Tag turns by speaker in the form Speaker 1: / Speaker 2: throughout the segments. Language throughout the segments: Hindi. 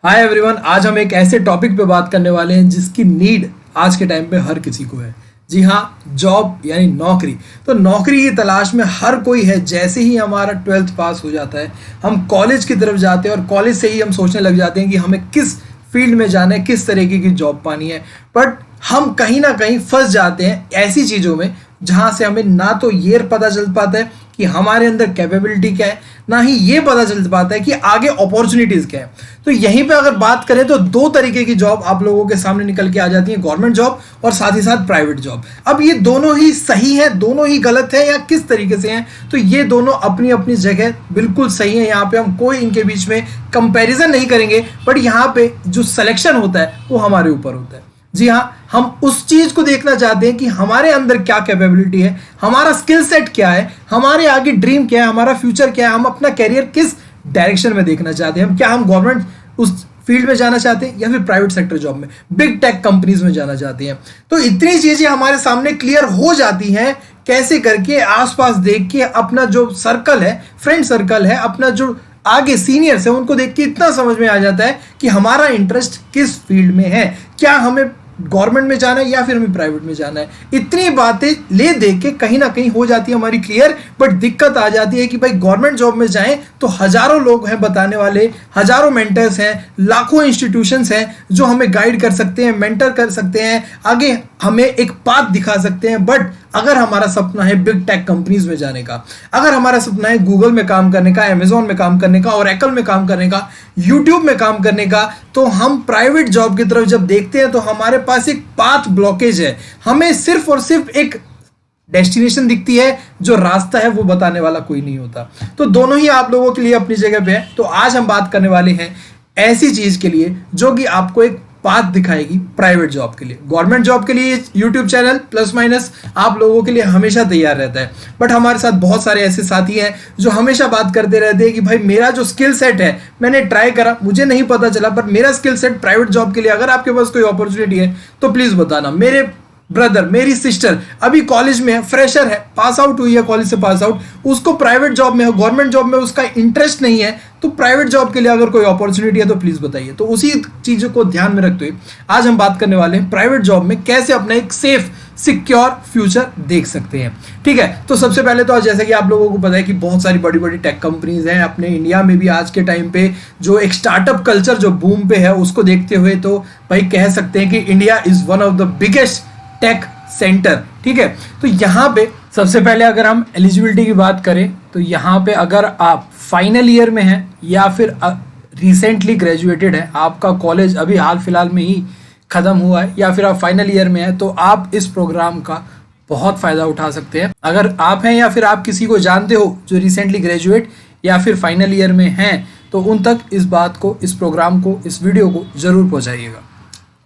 Speaker 1: हाय एवरीवन, आज हम एक ऐसे टॉपिक पे बात करने वाले हैं जिसकी नीड आज के टाइम पे हर किसी को है। जी हाँ, जॉब यानी नौकरी। तो नौकरी की तलाश में हर कोई है। जैसे ही हमारा 12th पास हो जाता है, हम कॉलेज की तरफ जाते हैं और कॉलेज से ही हम सोचने लग जाते हैं कि हमें किस फील्ड में जाना है, किस तरीके की जॉब पानी है। बट हम कहीं ना कहीं फंस जाते हैं ऐसी चीज़ों में जहाँ से हमें ना तो ये पता चल पाता है कि हमारे अंदर कैपेबिलिटी क्या है, ना ही ये पता चल पाता है कि आगे अपॉर्चुनिटीज़ क्या है। तो यहीं पे अगर बात करें तो दो तरीके की जॉब आप लोगों के सामने निकल के आ जाती है, गवर्नमेंट जॉब और साथ ही साथ प्राइवेट जॉब। अब ये दोनों ही सही है, दोनों ही गलत है या किस तरीके से हैं? तो ये दोनों अपनी अपनी जगह बिल्कुल सही है। यहाँ पे हम कोई इनके बीच में कंपैरिजन नहीं करेंगे, बट यहाँ पे जो सिलेक्शन होता है वो हमारे ऊपर होता है। जी हाँ, हम उस चीज को देखना चाहते हैं कि हमारे अंदर क्या कैपेबिलिटी है, हमारा स्किल सेट क्या है, हमारे आगे ड्रीम क्या है, हमारा फ्यूचर क्या है, हम अपना कैरियर किस डायरेक्शन में देखना चाहते हैं। हम क्या हम गवर्नमेंट उस फील्ड में जाना चाहते हैं या फिर प्राइवेट सेक्टर जॉब में, बिग टेक कंपनीज में जाना चाहते हैं। तो इतनी चीजें हमारे सामने क्लियर हो जाती हैं कैसे करके, आसपास देख के, अपना जो सर्कल है, फ्रेंड सर्कल है, अपना जो आगे सीनियर्स है, उनको देख के इतना समझ में आ जाता है कि हमारा इंटरेस्ट किस फील्ड में है, क्या हमें गवर्नमेंट में जाना है या फिर हमें प्राइवेट में जाना है। इतनी बातें ले देख के कहीं ना कहीं हो जाती है हमारी क्लियर। बट दिक्कत आ जाती है कि भाई गवर्नमेंट जॉब में जाएं तो हजारों लोग हैं बताने वाले, हजारों मेंटर्स हैं, लाखों इंस्टीट्यूशंस हैं जो हमें गाइड कर सकते हैं, मेंटर कर सकते हैं, आगे हमें एक पाथ दिखा सकते हैं। बट अगर हमारा सपना है बिग टेक कंपनीज में जाने का, अगर हमारा सपना है गूगल में काम करने का, अमेजोन में काम करने का, ओरेकल में काम करने का, यूट्यूब में काम करने का, तो हम प्राइवेट जॉब की तरफ जब देखते हैं तो हमारे पास एक पाथ ब्लॉकेज है। हमें सिर्फ और सिर्फ एक डेस्टिनेशन दिखती है, जो रास्ता है वो बताने वाला कोई नहीं होता। तो दोनों ही आप लोगों के लिए अपनी जगह पे है। तो आज हम बात करने वाले हैं ऐसी चीज के लिए जो कि आपको एक पाथ दिखाएगी प्राइवेट जॉब के लिए। गवर्नमेंट जॉब के लिए यूट्यूब चैनल प्लस माइनस आप लोगों के लिए हमेशा तैयार रहता है। बट हमारे साथ बहुत सारे ऐसे साथी हैं जो हमेशा बात करते रहते हैं कि भाई मेरा जो स्किल सेट है, मैंने ट्राई करा, मुझे नहीं पता चला, पर मेरा स्किल सेट प्राइवेट जॉब के लिए, अगर आपके पास कोई अपॉर्चुनिटी है तो प्लीज बताना। मेरे ब्रदर, मेरी सिस्टर अभी कॉलेज में है, फ्रेशर है, पास आउट हुई है कॉलेज से, पास आउट, उसको प्राइवेट जॉब में, गवर्नमेंट जॉब में उसका इंटरेस्ट नहीं है, तो प्राइवेट जॉब के लिए अगर कोई अपॉर्चुनिटी है तो प्लीज बताइए। तो उसी चीजों को ध्यान में रखते हुए आज हम बात करने वाले हैं प्राइवेट जॉब में कैसे अपना एक सेफ सिक्योर फ्यूचर देख सकते हैं। ठीक है, तो सबसे पहले तो जैसे कि आप लोगों को पता है कि बहुत सारी बड़ी बड़ी टेक कंपनीज हैं अपने इंडिया में भी आज के टाइम पे। जो एक स्टार्टअप कल्चर जो बूम पे है उसको देखते हुए तो भाई कह सकते हैं कि India is one of the biggest tech center. ठीक है, तो यहाँ पे सबसे पहले अगर हम एलिजिबिलिटी की बात करें तो यहाँ पे अगर आप फाइनल ईयर में हैं या फिर रिसेंटली ग्रेजुएटेड है, आपका कॉलेज अभी हाल फिलहाल में ही खत्म हुआ है, या फिर आप फाइनल ईयर में हैं, तो आप इस प्रोग्राम का बहुत फायदा उठा सकते हैं। अगर आप हैं या फिर आप किसी को जानते हो जो रिसेंटली ग्रेजुएट या फिर फाइनल ईयर में हैं, तो उन तक इस बात को, इस प्रोग्राम को, इस वीडियो को जरूर पहुंचाइएगा।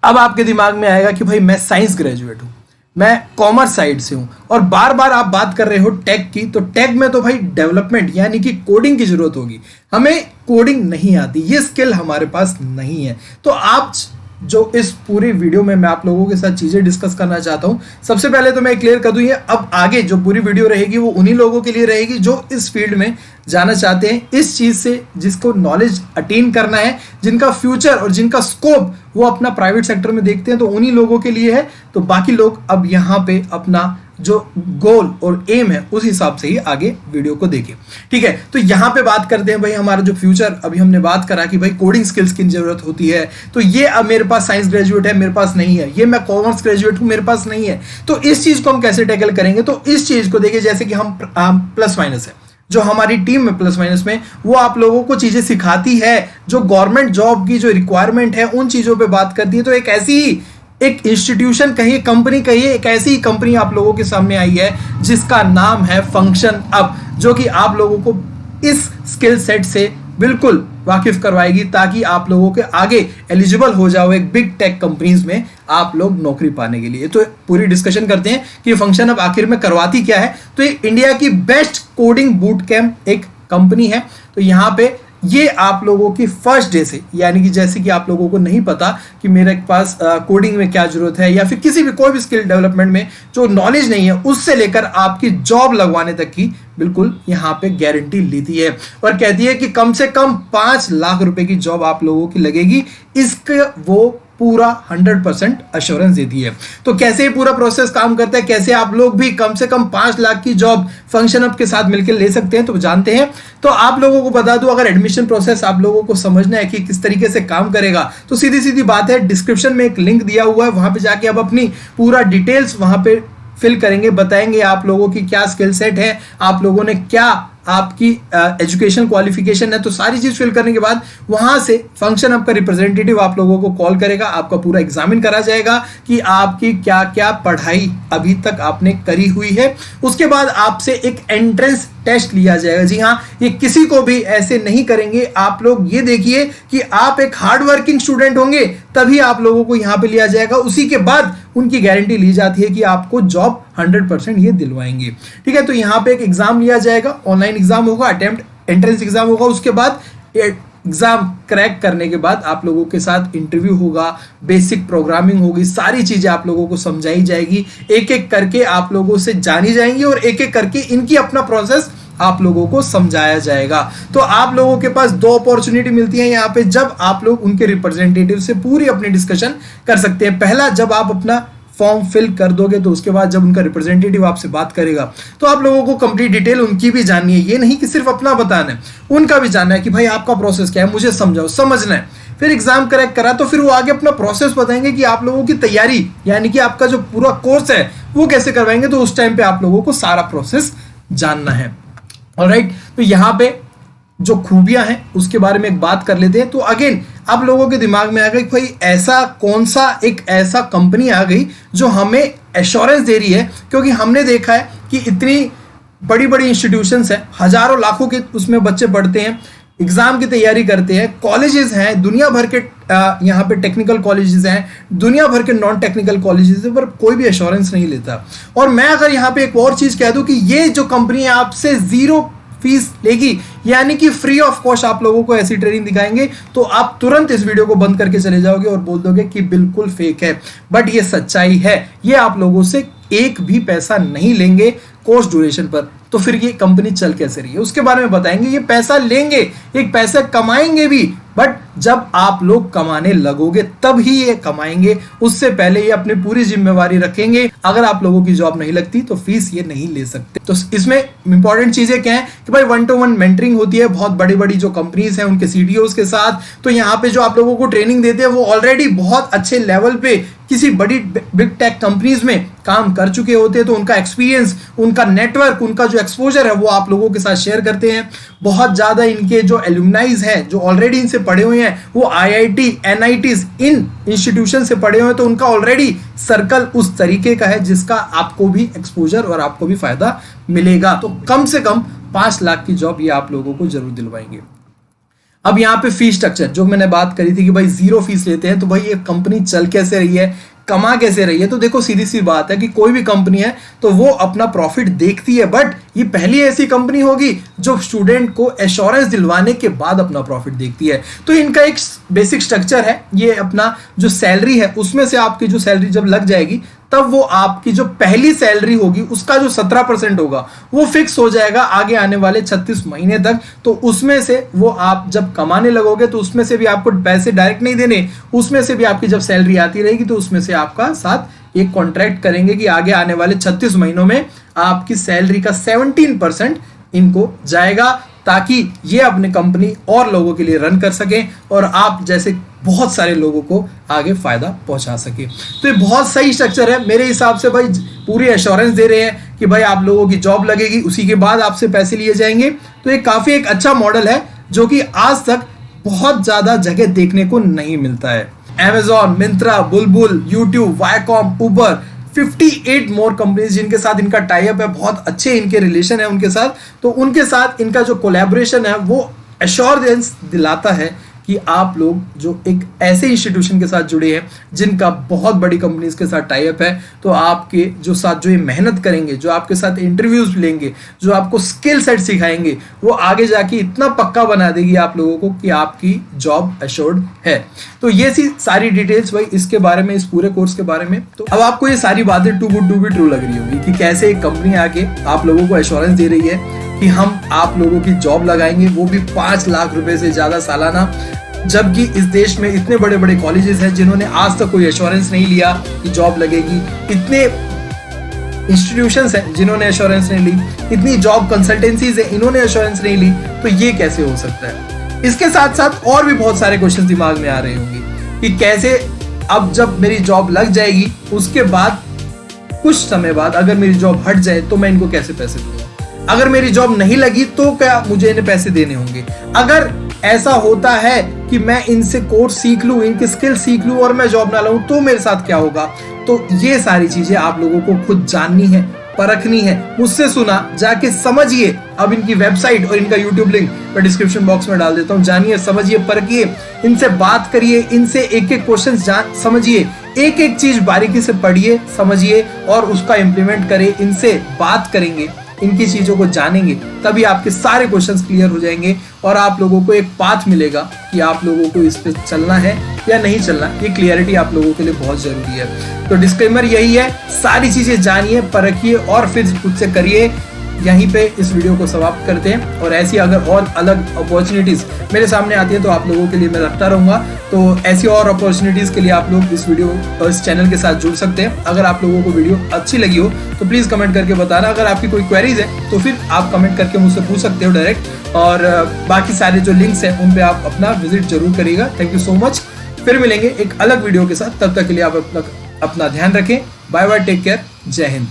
Speaker 1: अब आपके दिमाग में आएगा कि भाई मैं साइंस ग्रेजुएट हूं, मैं कॉमर्स साइड से हूं, और बार बार आप बात कर रहे हो टेक की, तो टेक में तो भाई डेवलपमेंट यानी कि कोडिंग की जरूरत होगी। हमें कोडिंग नहीं आती, ये स्किल हमारे पास नहीं है। तो आप जो इस पूरी वीडियो में मैं आप लोगों के साथ चीजें डिस्कस करना चाहता हूं, सबसे पहले तो मैं क्लियर कर दूं, ये अब आगे जो पूरी वीडियो रहेगी वो उन्हीं लोगों के लिए रहेगी जो इस फील्ड में जाना चाहते हैं, इस चीज से जिसको नॉलेज अटेन करना है, जिनका फ्यूचर और जिनका स्कोप वो अपना प्राइवेट सेक्टर में देखते हैं, तो उन्हीं लोगों के लिए है। तो बाकी लोग अब यहाँ पे अपना जो गोल और एम है उस हिसाब से ही आगे वीडियो को देखें। ठीक है, तो यहाँ पे बात करते हैं भाई हमारा जो फ्यूचर, अभी हमने बात करा कि भाई कोडिंग स्किल्स की जरूरत होती है, तो ये अब मेरे पास साइंस ग्रेजुएट है, मेरे पास नहीं है, ये मैं कॉमर्स ग्रेजुएट हूँ, मेरे पास नहीं है, तो इस चीज को हम कैसे टैकल करेंगे? तो इस चीज को देखिए, जैसे कि हम प्लस माइनस है, जो हमारी टीम में प्लस माइनस में, वो आप लोगों को चीजें सिखाती है, जो गवर्नमेंट जॉब की जो रिक्वायरमेंट है उन चीजों पे बात करती है। तो एक ऐसी ही एक इंस्टीट्यूशन कहिए, कंपनी कहिए, एक ऐसी ही कंपनी आप लोगों के सामने आई है जिसका नाम है फंक्शन अब, जो कि आप लोगों को इस स्किल सेट से बिल्कुल वाकिफ करवाएगी ताकि आप लोगों के आगे एलिजिबल हो जाओ एक बिग टेक कंपनीज में आप लोग नौकरी पाने के लिए। तो पूरी डिस्कशन करते हैं कि फंक्शन अब आखिर में करवाती क्या है। तो ये इंडिया की बेस्ट कोडिंग बूट कैंप एक कंपनी है। तो यहाँ पे ये आप लोगों की फर्स्ट डे से, यानी कि जैसे कि आप लोगों को नहीं पता कि मेरे पास कोडिंग में क्या जरूरत है या फिर किसी भी कोई भी स्किल डेवलपमेंट में जो नॉलेज नहीं है, उससे लेकर आपकी जॉब लगवाने तक की बिल्कुल यहाँ पे गारंटी लेती है और कहती है कि कम से कम 5 लाख रुपए की जॉब आप लोगों की लगेगी। इसका वो पूरा 100% अश्योरेंस देती है। तो कैसे ये पूरा प्रोसेस काम करता है, कैसे आप लोग भी कम से कम 5 लाख की जॉब फंक्शन अप के साथ मिलकर ले सकते हैं, तो जानते हैं। तो आप लोगों को बता दूं, अगर एडमिशन प्रोसेस आप लोगों को समझना है कि किस तरीके से काम करेगा, तो सीधी सीधी बात है, डिस्क्रिप्शन में एक लिंक दिया हुआ है, वहां पे जाके आप अपनी पूरा डिटेल्स वहां पे फिल करेंगे, बताएंगे आप लोगों की क्या स्किल सेट है, आप लोगों ने क्या आपकी एजुकेशन क्वालिफिकेशन है, तो सारी चीज फिल करने के बाद वहां से फंक्शन अप का रिप्रेजेंटेटिव आप लोगों को कॉल करेगा, आपका पूरा एग्जामिन करा जाएगा कि आपकी क्या क्या पढ़ाई अभी तक आपने करी हुई है। उसके बाद आपसे एक एंट्रेंस टेस्ट लिया जाएगा। जी हाँ, ये किसी को भी ऐसे नहीं करेंगे। आप लोग ये देखिए कि आप एक हार्ड वर्किंग स्टूडेंट होंगे तभी आप लोगों को यहां पे लिया जाएगा। उसी के बाद उनकी गारंटी ली जाती है कि आपको जॉब 100% ये दिलवाएंगे। ठीक है, तो यहां पे एक एग्जाम लिया जाएगा, ऑनलाइन एग्जाम होगा, अटेम्प्ट एंट्रेंस एग्जाम होगा। उसके बाद एग्जाम क्रैक करने के बाद आप लोगों के साथ इंटरव्यू होगा, बेसिक प्रोग्रामिंग होगी, सारी चीजें आप लोगों को समझाई जाएगी, एक एक करके आप लोगों से जानी जाएंगी और एक एक करके इनकी अपना प्रोसेस आप लोगों को समझाया जाएगा। तो आप लोगों के पास 2 अपॉर्चुनिटी मिलती है यहाँ पे, जब आप लोग उनके रिप्रेजेंटेटिव से पूरी अपनी डिस्कशन कर सकते हैं। पहला, जब आप अपना फॉर्म फिल कर दोगे, तो उसके बाद जब उनका रिप्रेजेंटेटिव आपसे बात करेगा तो आप लोगों को कंप्लीट डिटेल उनकी भी जाननी है। ये नहीं कि सिर्फ अपना बताना है, उनका भी जानना है कि भाई आपका प्रोसेस क्या है, मुझे समझाओ, समझना है। फिर एग्जाम क्रैक करा तो फिर वो आगे अपना प्रोसेस बताएंगे कि आप लोगों की तैयारी, यानी कि आपका जो पूरा कोर्स है वो कैसे करवाएंगे। तो उस टाइम पे आप लोगों को सारा प्रोसेस जानना है। ऑलराइट, तो यहाँ पे जो खूबियां हैं उसके बारे में एक बात कर लेते हैं। तो अगेन आप लोगों के दिमाग में आ गई भाई ऐसा कौन सा एक ऐसा कंपनी आ गई जो हमें एश्योरेंस दे रही है, क्योंकि हमने देखा है कि इतनी बड़ी बड़ी इंस्टीट्यूशंस हैं, हजारों लाखों के उसमें बच्चे पढ़ते हैं, एग्जाम की तैयारी करते हैं, कॉलेजेस हैं दुनिया भर के, यहाँ पे टेक्निकल कॉलेजेस हैं, दुनिया भर के नॉन टेक्निकल कॉलेजेस हैं, पर कोई भी एश्योरेंस नहीं लेता। और मैं अगर यहाँ पे एक और चीज कह दूं कि ये जो कंपनी है आपसे 0 फीस लेगी, यानी कि फ्री ऑफ कॉस्ट आप लोगों को ऐसी ट्रेनिंग दिखाएंगे, तो आप तुरंत इस वीडियो को बंद करके चले जाओगे और बोल दोगे कि बिल्कुल फेक है। बट ये सच्चाई है, ये आप लोगों से एक भी पैसा नहीं लेंगे कोर्स ड्यूरेशन पर। तो फिर ये कंपनी चल कैसे रही है उसके बारे में बताएंगे। ये पैसा लेंगे, एक पैसा कमाएंगे भी, बट जब आप लोग कमाने लगोगे तब ही ये कमाएंगे, उससे पहले ये अपनी पूरी जिम्मेवारी रखेंगे। अगर आप लोगों की जॉब नहीं लगती तो फीस ये नहीं ले सकते। तो इसमें इंपॉर्टेंट चीजें क्या है कि भाई 1-to-1 मेंटरिंग होती है बहुत बड़ी बड़ी जो कंपनीज हैं उनके सीटीओज के साथ। तो यहाँ पे जो आप लोगों को ट्रेनिंग देते हैं वो ऑलरेडी बहुत अच्छे लेवल पे किसी बड़ी बिग टेक कंपनीज में काम कर चुके होते हैं, तो उनका एक्सपीरियंस, उनका नेटवर्क, उनका जो एक्सपोजर है वो आप लोगों के साथ शेयर करते हैं। बहुत ज्यादा इनके जो एलुमनाइज हैं जो ऑलरेडी इनसे पढ़े हुए हैं वो आईआईटी, एनआईटीज, इन इंस्टीट्यूशन से पढ़े हुए हैं, तो उनका ऑलरेडी सर्कल उस तरीके का है जिसका आपको भी एक्सपोजर और आपको भी फायदा मिलेगा। तो कम से कम 5 लाख की जॉब ये आप लोगों को जरूर दिलवाएंगे। अब यहाँ पे फीस स्ट्रक्चर जो मैंने बात करी थी कि भाई 0 फीस लेते हैं, तो भाई ये कंपनी चल कैसे रही है, कमा कैसे रही है। तो देखो सीधी सी बात है कि कोई भी कंपनी है तो वो अपना प्रॉफिट देखती है, बट ये पहली ऐसी कंपनी होगी जो स्टूडेंट को एश्योरेंस दिलवाने के बाद अपना प्रॉफिट देखती है। तो इनका एक बेसिक स्ट्रक्चर है, ये अपना जो सैलरी है उसमें से आपकी जो सैलरी जब लग जाएगी तब वो आपकी जो पहली सैलरी होगी उसका जो 17% होगा वो फिक्स हो जाएगा आगे आने वाले 36 महीने तक। तो उसमें से वो आप जब कमाने लगोगे तो उसमें से भी आपको पैसे डायरेक्ट नहीं देने, उसमें से भी आपकी जब सैलरी आती रहेगी तो उसमें से आपका साथ एक कॉन्ट्रैक्ट करेंगे कि आगे आने वाले 36 महीनों में आपकी सैलरी का 17% इनको जाएगा, ताकि ये अपनी कंपनी और लोगों के लिए रन कर सके और आप जैसे बहुत सारे लोगों को आगे फायदा पहुंचा सके। तो ये बहुत सही स्ट्रक्चर है मेरे हिसाब से। भाई पूरी एश्योरेंस दे रहे हैं कि भाई आप लोगों की जॉब लगेगी, उसी के बाद आपसे पैसे लिए जाएंगे। तो ये काफी एक अच्छा मॉडल है जो कि आज तक बहुत ज्यादा जगह देखने को नहीं मिलता है। Amazon, मिंत्रा, बुलबुल, यूट्यूब, वायकॉम, उबर, 58 मोर कंपनीज जिनके साथ इनका टाई अप है, बहुत अच्छे इनके रिलेशन है उनके साथ। तो उनके साथ इनका जो कोलैबोरेशन है वो एश्योरेंस दिलाता है कि आप लोग जो एक ऐसे इंस्टीट्यूशन के साथ जुड़े हैं जिनका बहुत बड़ी कंपनीज के साथ टाई अप है, तो आपके जो साथ जो ये मेहनत करेंगे, जो आपके साथ इंटरव्यूज लेंगे, जो आपको स्किल सेट सिखाएंगे, वो आगे जाके इतना पक्का बना देगी आप लोगों को कि आपकी जॉब एश्योर्ड है। तो ये सारी डिटेल्स भाई इसके बारे में, इस पूरे कोर्स के बारे में। तो अब आपको ये सारी बातें too good to be true लग रही होगी कि कैसे एक कंपनी आके आप लोगों को एश्योरेंस दे रही है कि हम आप लोगों की जॉब लगाएंगे, वो भी 5 लाख रुपए से ज्यादा सालाना, जबकि इस देश में इतने बड़े बड़े कॉलेजेस हैं जिन्होंने आज तक कोई एश्योरेंस नहीं लिया कि जॉब लगेगी, इतने इंस्टीट्यूशंस हैं जिन्होंने एश्योरेंस नहीं ली, इतनी जॉब कंसल्टेंसीज हैं इन्होंने एश्योरेंस नहीं ली, तो ये कैसे हो सकता है। इसके साथ साथ और भी बहुत सारे क्वेश्चन दिमाग में आ रहे होंगे कि कैसे अब जब मेरी जॉब लग जाएगी उसके बाद कुछ समय बाद अगर मेरी जॉब हट जाए तो मैं इनको कैसे पैसे दूंगा, अगर मेरी जॉब नहीं लगी तो क्या मुझे इन्हें पैसे देने होंगे, अगर ऐसा होता है कि मैं इनसे कोर्स सीख लूं, इनके स्किल सीख लूं और मैं जॉब ना लाऊं तो मेरे साथ क्या होगा। तो ये सारी चीजें आप लोगों को खुद जाननी है, परखनी है, मुझसे सुना, जाके समझिए। अब इनकी वेबसाइट और इनका यूट्यूब लिंक मैं डिस्क्रिप्शन बॉक्स में डाल देता हूं, जानिए, समझिए, परखिए, इनसे बात करिए, इनसे एक एक क्वेश्चन जान समझिए, एक एक चीज बारीकी से पढ़िए, समझिए और उसका इंप्लीमेंट करें। इनसे बात करेंगे, इनकी चीजों को जानेंगे, तभी आपके सारे क्वेश्चंस क्लियर हो जाएंगे और आप लोगों को एक पाथ मिलेगा कि आप लोगों को इस पे चलना है या नहीं चलना। ये क्लियरिटी आप लोगों के लिए बहुत जरूरी है। तो डिस्क्लेमर यही है, सारी चीजें जानिए, परखिए और फिर खुद से करिए। यहीं पे इस वीडियो को समाप्त करते हैं और ऐसी अगर और अलग अपॉर्चुनिटीज मेरे सामने आती है तो आप लोगों के लिए मैं रखता रहूंगा। तो ऐसी और अपॉर्चुनिटीज के लिए आप लोग इस वीडियो और इस चैनल के साथ जुड़ सकते हैं। अगर आप लोगों को वीडियो अच्छी लगी हो तो प्लीज कमेंट करके बताना। अगर आपकी कोई क्वेरीज है तो फिर आप कमेंट करके मुझसे पूछ सकते हो डायरेक्ट, और बाकी सारे जो लिंक्स हैं उन पे आप अपना विजिट जरूर करिएगा। Thank you so much. फिर मिलेंगे एक अलग वीडियो के साथ, तब तक के लिए आप अपना ध्यान रखें। बाय बाय, टेक केयर, जय हिंद।